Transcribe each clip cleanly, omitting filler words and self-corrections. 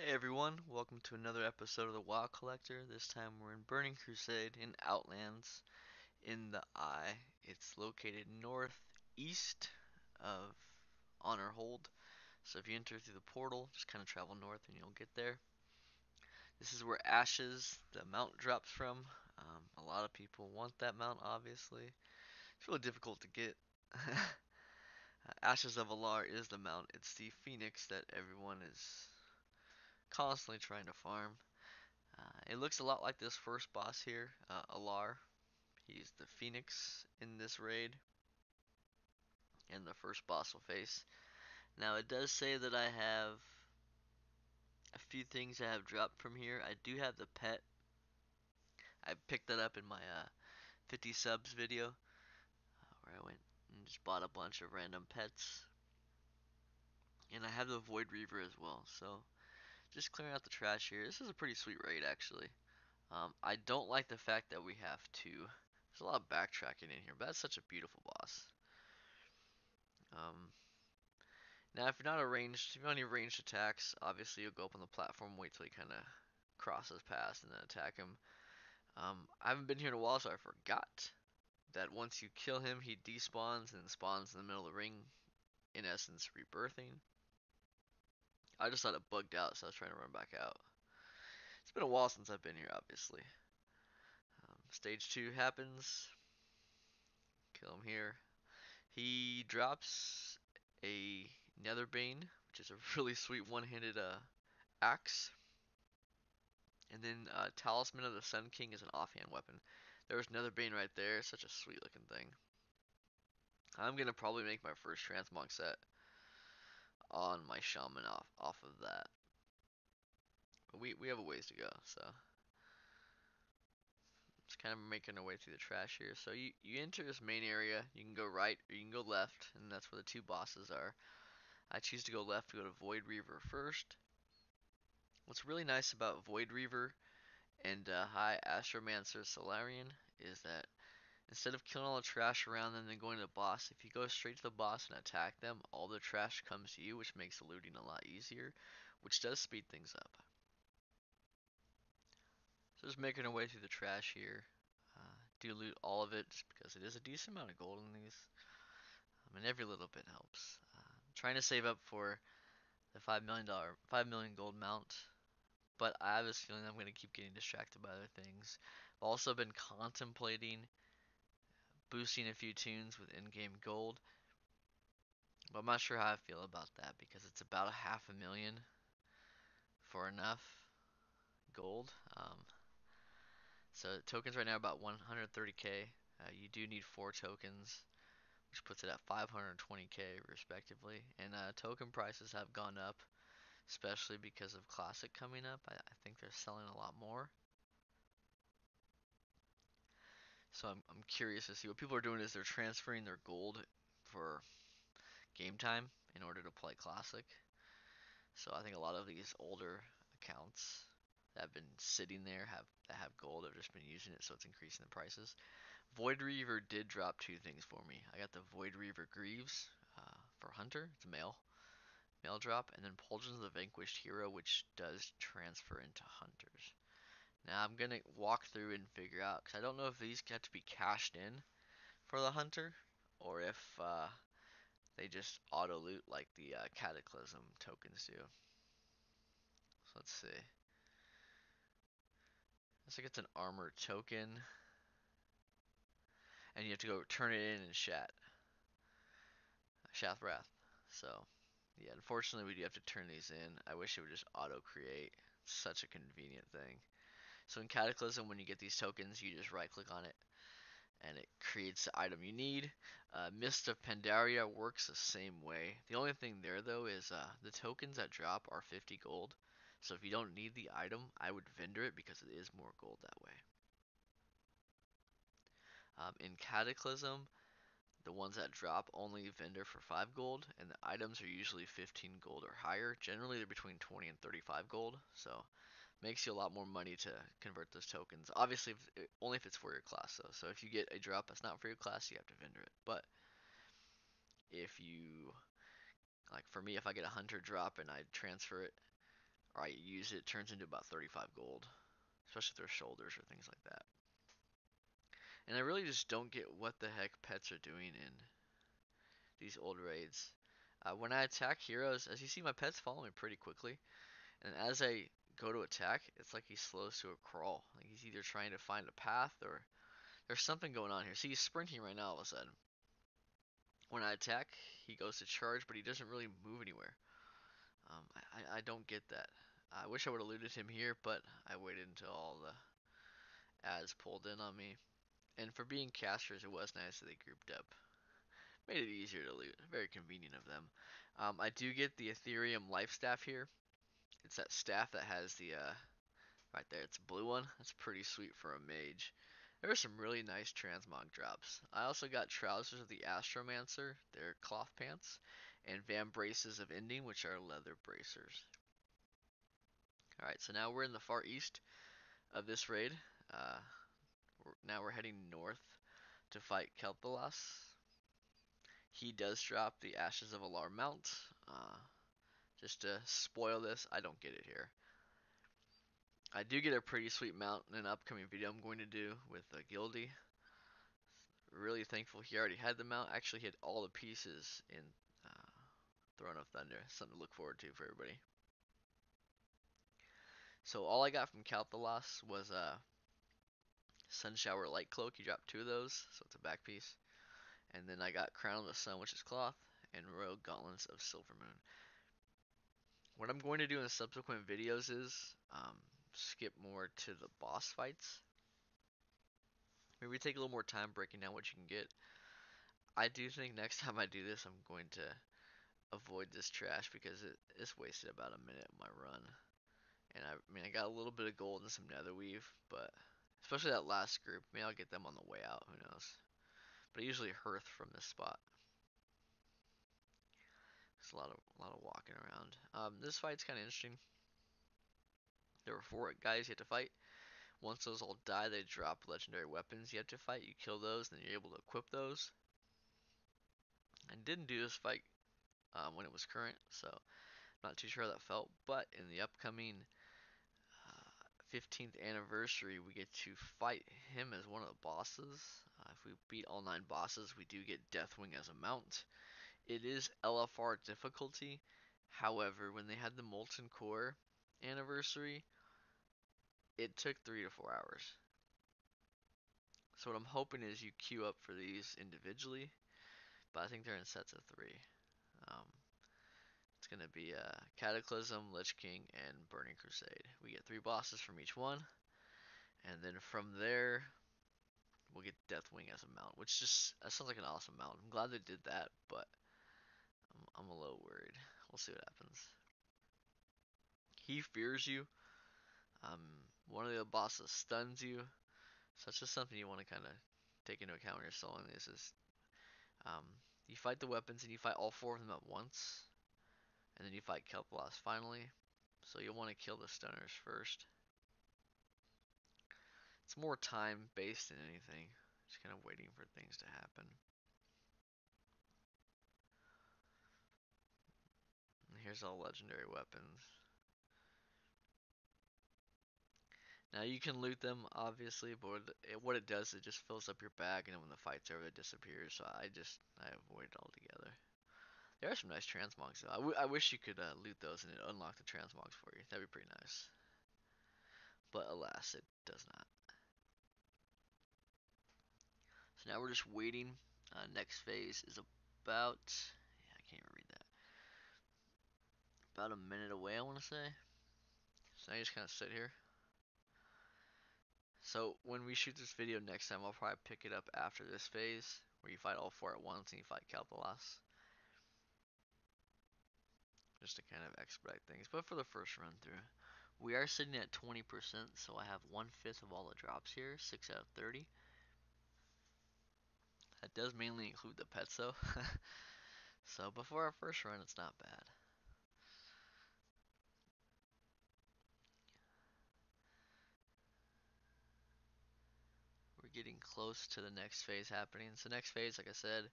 Hey everyone, welcome to another episode of the WoW Collector. This time we're in Burning Crusade in Outlands in the Eye. It's located northeast of Honor Hold. So if you enter through the portal, just kind of travel north and you'll get there. This is where Ashes, the mount, drops from. A lot of people want that mount, obviously. It's really difficult to get. Ashes of Alar is the mount. It's the phoenix that everyone is constantly trying to farm. It looks a lot like this first boss here, Alar. He's the Phoenix in this raid, and the first boss will face. Now, it does say that I have a few things I have dropped from here. I do have the pet. I picked that up in my 50 subs video, where I went and just bought a bunch of random pets. And I have the Void Reaver as well, so just clearing out the trash here. This is a pretty sweet raid, actually. I don't like the fact that we have to. There's a lot of backtracking in here, but that's such a beautiful boss. Um, Now, if you're not if you have any ranged attacks, obviously you'll go up on the platform, wait till he kind of crosses past, and then attack him. I haven't been here in a while, so I forgot that once you kill him, he despawns and spawns in the middle of the ring, in essence, rebirthing. I just thought it bugged out, so I was trying to run back out. It's been a while since I've been here, obviously. Stage 2 happens. Kill him here. He drops a Netherbane, which is a really sweet one-handed axe. And then Talisman of the Sun King is an offhand weapon. There's Netherbane right there. Such a sweet looking thing. I'm gonna probably make my first Transmog set on my Shaman off of that. But we have a ways to go, so just kind of making our way through the trash here. So you enter this main area. You can go right or you can go left, and that's where the two bosses are. I choose to go left to go to Void Reaver first. What's really nice about Void Reaver and High Astromancer Solarian is that instead of killing all the trash around them and then going to the boss, if you go straight to the boss and attack them, all the trash comes to you, which makes looting a lot easier, which does speed things up. So just making our way through the trash here. Do loot all of it just because it is a decent amount of gold in these. And every little bit helps. Trying to save up for the $5 million gold mount, but I have this feeling I'm going to keep getting distracted by other things. I've also been contemplating boosting a few tunes with in-game gold. But I'm not sure how I feel about that because it's about a half a million for enough gold. So tokens right now are about 130k. You do need 4 tokens, which puts it at 520k respectively. And token prices have gone up, especially because of Classic coming up. I think they're selling a lot more. So I'm curious to see what people are doing is they're transferring their gold for game time in order to play Classic. So I think a lot of these older accounts that have been sitting there that have gold have just been using it, so it's increasing the prices. Void Reaver did drop 2 things for me. I got the Void Reaver Greaves for Hunter. It's a male drop, and then Pauldrons the Vanquished Hero, which does transfer into Hunters. Now I'm gonna walk through and figure out because I don't know if these have to be cashed in for the Hunter or if they just auto loot like the Cataclysm tokens do. So let's see. Looks like it's an armor token, and you have to go turn it in Shathwrath. So, yeah, unfortunately we do have to turn these in. I wish it would just auto create. Such a convenient thing. So in Cataclysm, when you get these tokens, you just right click on it, and it creates the item you need. Mist of Pandaria works the same way. The only thing there though is the tokens that drop are 50 gold. So if you don't need the item, I would vendor it because it is more gold that way. In Cataclysm, the ones that drop only vendor for 5 gold, and the items are usually 15 gold or higher. Generally, they're between 20 and 35 gold, so makes you a lot more money to convert those tokens. Obviously, only if it's for your class, though. So if you get a drop that's not for your class, you have to vendor it. But if you, like for me, if I get a hunter drop and I transfer it, or I use it, it turns into about 35 gold, especially if they're shoulders or things like that. And I really just don't get what the heck pets are doing in these old raids. When I attack heroes, as you see, my pets follow me pretty quickly, and as I go to attack, it's like he slows to a crawl. Like he's either trying to find a path or there's something going on here. See, he's sprinting right now all of a sudden. When I attack, he goes to charge, but he doesn't really move anywhere. I don't get that. I wish I would have looted him here, but I waited until all the ads pulled in on me. And for being casters, it was nice that they grouped up. Made it easier to loot. Very convenient of them. I do get the Etherium life staff here. It's that staff that has the right there. It's a blue one. That's pretty sweet for a mage. There are some really nice transmog drops. I also got trousers of the Astromancer. They're cloth pants, and Van braces of Ending, which are leather bracers. All right, so now we're in the far east of this raid. Uh, now we're heading north to fight Kael'thas. He does drop the Ashes of Alar mount. Just to spoil this, I don't get it here. I do get a pretty sweet mount in an upcoming video I'm going to do with Gildy. Really thankful he already had the mount. Actually, he had all the pieces in Throne of Thunder. Something to look forward to for everybody. So all I got from Kael'thas was a Sunshower light cloak. He dropped 2 of those, so it's a back piece. And then I got Crown of the Sun, which is cloth, and Royal Gauntlets of Silver Moon. What I'm going to do in subsequent videos is skip more to the boss fights. Maybe take a little more time breaking down what you can get. I do think next time I do this, I'm going to avoid this trash because it's wasted about a minute of my run. And I mean, I got a little bit of gold and some nether weave, but especially that last group, maybe I'll get them on the way out. Who knows? But I usually hearth from this spot. It's a lot of walking around. This fight's kind of interesting. There were 4 guys you had to fight. Once those all die, they drop legendary weapons you have to fight. You kill those, then you're able to equip those. I didn't do this fight when it was current, so not too sure how that felt. But in the upcoming 15th anniversary, we get to fight him as one of the bosses. If we beat all 9 bosses, we do get Deathwing as a mount. It is LFR difficulty. However, when they had the Molten Core anniversary, it took 3 to 4 hours. So what I'm hoping is you queue up for these individually, but I think they're in sets of 3. Um, it's going to be Cataclysm, Lich King, and Burning Crusade. We get 3 bosses from each one, and then from there, we'll get Deathwing as a mount, which just sounds like an awesome mount. I'm glad they did that, but I'm a little worried. We'll see what happens. He fears you. One of the bosses stuns you. So that's just something you want to kind of take into account when you're soloing this. Is um, you fight the weapons and you fight all 4 of them at once, and then you fight Kael'thas finally. So you'll want to kill the stunners first. It's more time based than anything. Just kind of waiting for things to happen. And here's all legendary weapons. Now you can loot them, obviously, but what it does, it just fills up your bag, and then when the fight's over, it disappears. So I avoid it altogether. There are some nice transmogs though. I wish you could loot those and it unlock the transmogs for you. That'd be pretty nice. But alas, it does not. So now we're just waiting. Next phase is about, yeah, I can't even read that. About a minute away, I want to say. So now you just kind of sit here. So when we shoot this video next time, I'll probably pick it up after this phase, where you fight all 4 at once and you fight Kael'thas. Just to kind of expedite things. But for the first run through, we are sitting at 20%, so I have 1/5 of all the drops here, 6 out of 30. That does mainly include the pets though. So before our first run, it's not bad. We're getting close to the next phase happening. So next phase, like I said,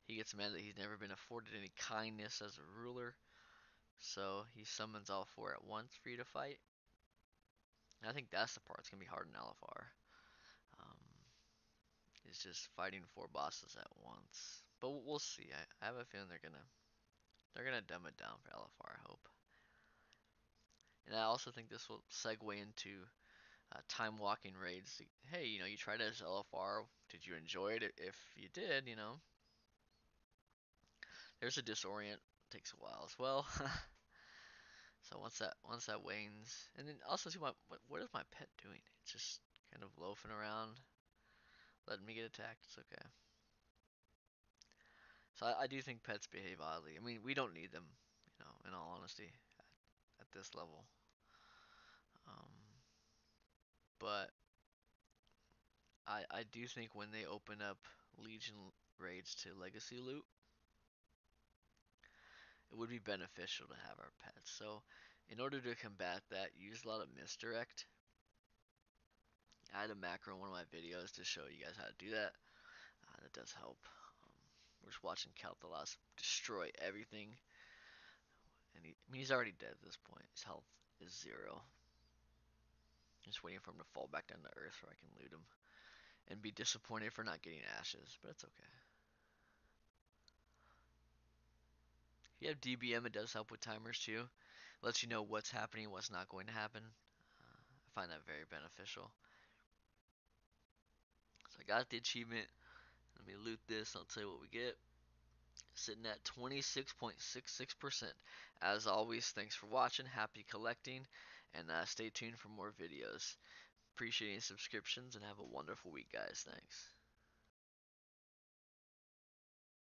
he gets mad that he's never been afforded any kindness as a ruler. So he summons all four at once for you to fight. And I think that's the part that's gonna be hard in LFR. Um, is just fighting four bosses at once. But we'll see. I have a feeling they're gonna dumb it down for LFR. I hope. And I also think this will segue into time walking raids. Hey, you tried it as LFR. Did you enjoy it? If you did, there's a disorient. It takes a while as well. So once that wanes, and then also see what is my pet doing? It's just kind of loafing around, letting me get attacked. It's okay. So I do think pets behave oddly. I mean, we don't need them, in all honesty, at this level. Um, but I do think when they open up Legion raids to Legacy loot, it would be beneficial to have our pets. So in order to combat that, use a lot of misdirect. I had a macro in one of my videos to show you guys how to do that. That does help. We're just watching Kael'thas destroy everything, and he's already dead at this point. His health is 0. Just waiting for him to fall back down to earth so I can loot him, and be disappointed for not getting ashes, but it's okay. If you have DBM, it does help with timers too. It lets you know what's happening, what's not going to happen. I find that very beneficial. So I got the achievement. Let me loot this. I'll tell you what we get. Sitting at 26.66%. As always, thanks for watching. Happy collecting. And stay tuned for more videos. Appreciate any subscriptions and have a wonderful week, guys. Thanks.